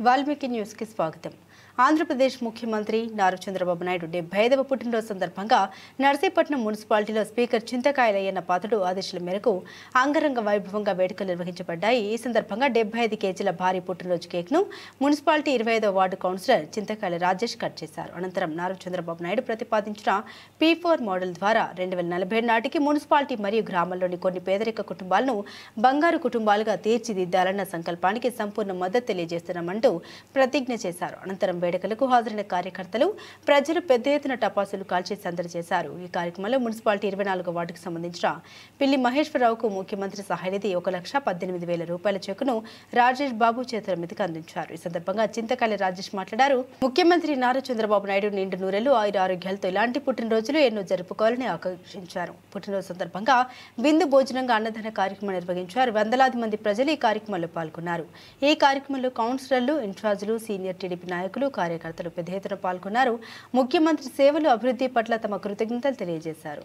Valmiki news కి స్వాగతం. ఆంధ్రప్రదేశ్ ముఖ్యమంత్రి నారా చంద్రబాబు నాయుడు 75వ పుట్టినరోజు సందర్భంగా నర్సీపట్నం మున్సిపాలిటీలో స్పీకర్ చింతకాయలయ్యన్న పాత్రుడు ఆదేశాల మేరకు అంగరంగ వైభవంగా వేడుకలు నిర్వహించబడ్డాయి. ఈ సందర్భంగా 75 కేజీల భారీ పుట్టినరోజు కేక్ను మున్సిపాలిటీ 25వ వార్డు కౌన్సిలర్ చింతకాయల రాజేష్ కట్ చేశారు. అనంతరం నారా చంద్రబాబు నాయుడు ప్రతిపాదించిన P4 మోడల్ ద్వారా 2047 నాటికి మున్సిపాలిటీ మరియు గ్రామాల్లోని కొన్ని పేదరిక కుటుంబాలను బంగారు కుటుంబాలుగా తీర్చిదిద్దాలన్న సంకల్పానికి సంపూర్ణ మద్దతు తెలియజేస్తున్నామంటూ ప్రతిజ్ఞ చేశారు. అనంతరం వేడుకలకు హాజరైన కార్యకర్తలు ప్రజలు పెద్ద ఎత్తున టపాసులు కాల్చి సందడి చేశారు. ఈ కార్యక్రమంలో మున్సిపాలిటీ 24వ వార్డుకు సంబంధించిన పిల్లి మహేశ్వరరావుకు ముఖ్యమంత్రి సహాయనిధి 1,18,000 రూపాయల చెక్కును రాజేష్ బాబు చేతుల మీదుగా అందించారు. ఈ సందర్భంగా చింతకాయల రాజేష్ మాట్లాడారు. ముఖ్యమంత్రి నారా చంద్రబాబు నాయుడు నిండు నూరెళ్లు ఆయురారోగ్యాలతో ఇలాంటి పుట్టినరోజులు ఎన్నో జరుపుకోవాలని ఆకాంక్షించారు. పుట్టినరోజు సందర్భంగా విందు భోజనంగా అన్నదాన కార్యక్రమం నిర్వహించారు. వందలాది మంది ప్రజలు ఈ కార్యక్రమంలో పాల్గొన్నారు. ఈ కార్యక్రమంలో కౌన్సిలర్లు, ఇన్ఛార్జీలు, సీనియర్ టీడీపీ నాయకులు, కార్యకర్తలు పెద్ద ఎత్తున పాల్గొన్నారు. ముఖ్యమంత్రి సేవలు, అభివృద్ధి పట్ల తమ కృతజ్ఞతలు తెలియజేశారు.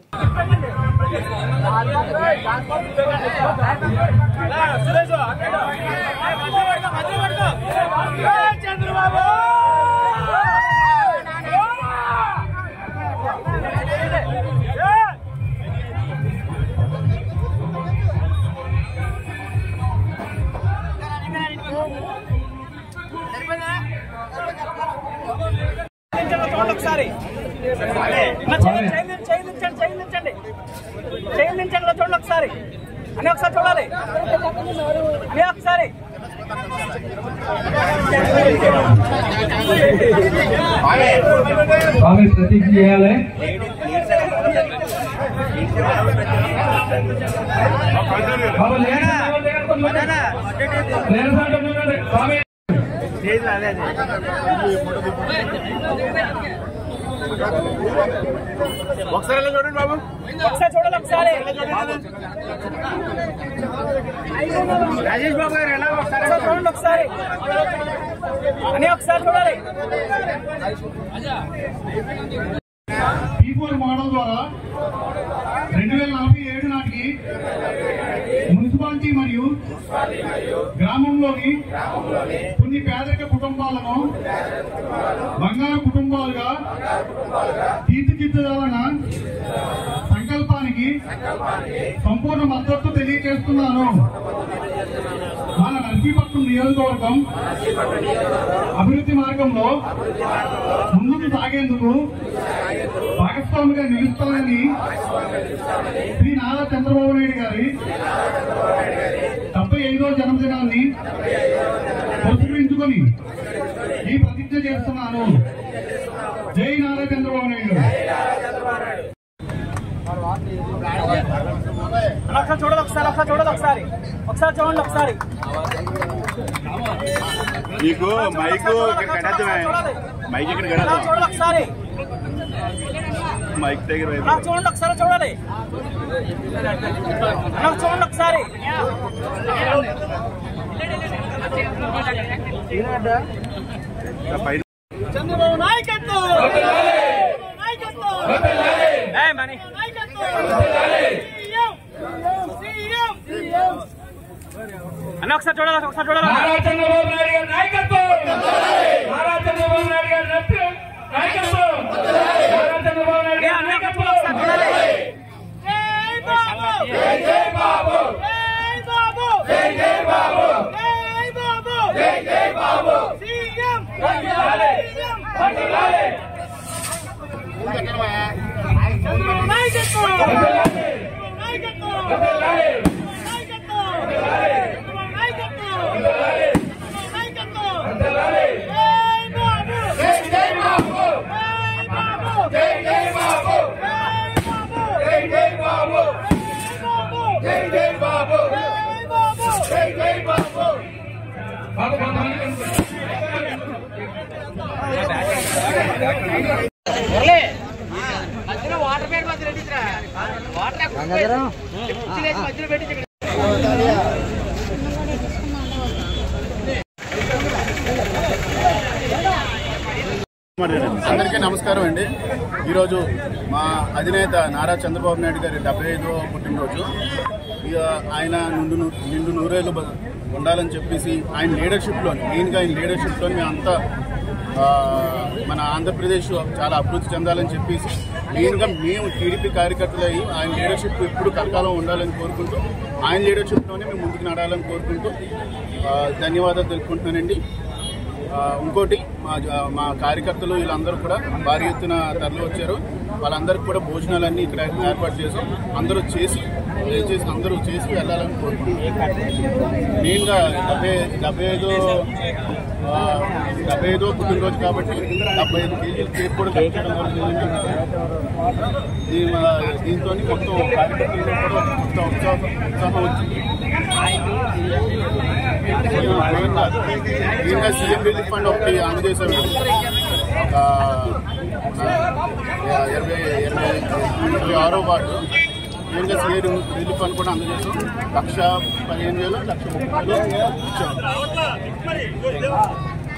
ఒకసారి చూడండి, ఒకసారి అని ఒకసారి చూడాలి, ఒకసారి ప్రతిజ్ఞ చేయాలి. ఒకసారి చూడండి బాబు, ఒకసారి చూడాలి, ఒకసారి రాజేష్ బాబు గారు ఎలా ఒకసారి చూడండి, ఒకసారి అని ఒకసారి చూడాలి. P4 మోడల్ ద్వారా 2047 నాటికి మున్సిపాలిటీ మరియు గ్రామంలోని కొన్ని పేదరిక కుటుంబాలను బంగారు కుటుంబాలుగా తీర్చిదిద్దాలన్న సంకల్పానికి సంపూర్ణ మద్దతు తెలియజేస్తున్నాను. మన నర్సీపట్నం నియోజకవర్గం అభివృద్ధి మార్గంలో ముందుకు సాగేందుకు భాగస్వామిగా నిలుస్తానని శ్రీ నారా చంద్రబాబు నాయుడు గారి 75వ జన్మదినాన్ని పురస్కరించుకొని ఈ ప్రతిజ్ఞ చేస్తున్నాను. జై నారా చంద్రబాబు నాయుడు. ఒకసారి చూడాలి, ఒకసారి ఒకసారి చూడాలి, ఒకసారి ఒకసారి చూడండి, ఒకసారి మీకు మైక్ మైక్ ఇక్కడ చూడాలి, ఒకసారి మైక్ దగ్గర చూడండి, ఒకసారి చూడాలి, చూడండి, ఒకసారి చంద్రబాబు నాయకత్వం, అన్న ఒకసారి చూడాలి, ఒకసారి చూడాలి. నారా చంద్రబాబు నాయుడు గారి నాయకత్వం, నారా చంద్రబాబు నాయుడు గారి నాయకత్వం, నారా చంద్రబాబు నాయుడు గారి నాయకత్వం. జై బాబు, జై బాబు, జై బాబు, జై బాబు, జై బాబు, జై బాబు. సీఎం చంద్రబాబు నాయకత్వం, వాటర్ పేరు మధ్య రెడ్డిరా, వాటర్ మధ్యలో పెట్టి అందరికీ నమస్కారం అండి. ఈరోజు మా అధినేత నారా చంద్రబాబు నాయుడు గారి 75వ పుట్టినరోజు. ఆయన నిండు నూరేళ్ళు ఉండాలని చెప్పేసి ఆయన లీడర్షిప్లో మెయిన్గా ఆయన లీడర్షిప్లో మేమంతా మన ఆంధ్రప్రదేశ్ చాలా అభివృద్ధి చెందాలని చెప్పేసి మెయిన్గా మేము టీడీపీ కార్యకర్తలు అయ్యి ఆయన లీడర్షిప్ ఎప్పుడు కలకాలం ఉండాలని కోరుకుంటూ ఆయన లీడర్షిప్లోనే మేము ముందుకు నడాలని కోరుకుంటూ ధన్యవాదాలు తెలుపుకుంటున్నానండి. ఇంకోటి మా కార్యకర్తలు వీళ్ళందరూ కూడా భారీ ఎత్తున తరలి వచ్చారు. వాళ్ళందరికీ కూడా భోజనాలన్నీ ఇక్కడ ఏర్పాటు చేసాం. అందరూ చేసి వెళ్ళాలని కోరుకుంటున్నాం. మెయిన్గా 75వ పుట్టినరోజు కాబట్టి 75 కేజీలు కేక్ కూడా కట్ చేయడం జరిగింది. దీంతో మొత్తం కార్యకర్తలు కూడా ఉత్సాహం వచ్చింది. మెయిన్గా సీఎం రిలీఫ్ ఫండ్ ఒకటి అందజేశారు. ఒక 26వ వార్డు మెయిన్గా సీఎం రిలీఫ్ ఫండ్ కూడా అందజేసాం. 1,15,000 1,30,000 ఇచ్చాం.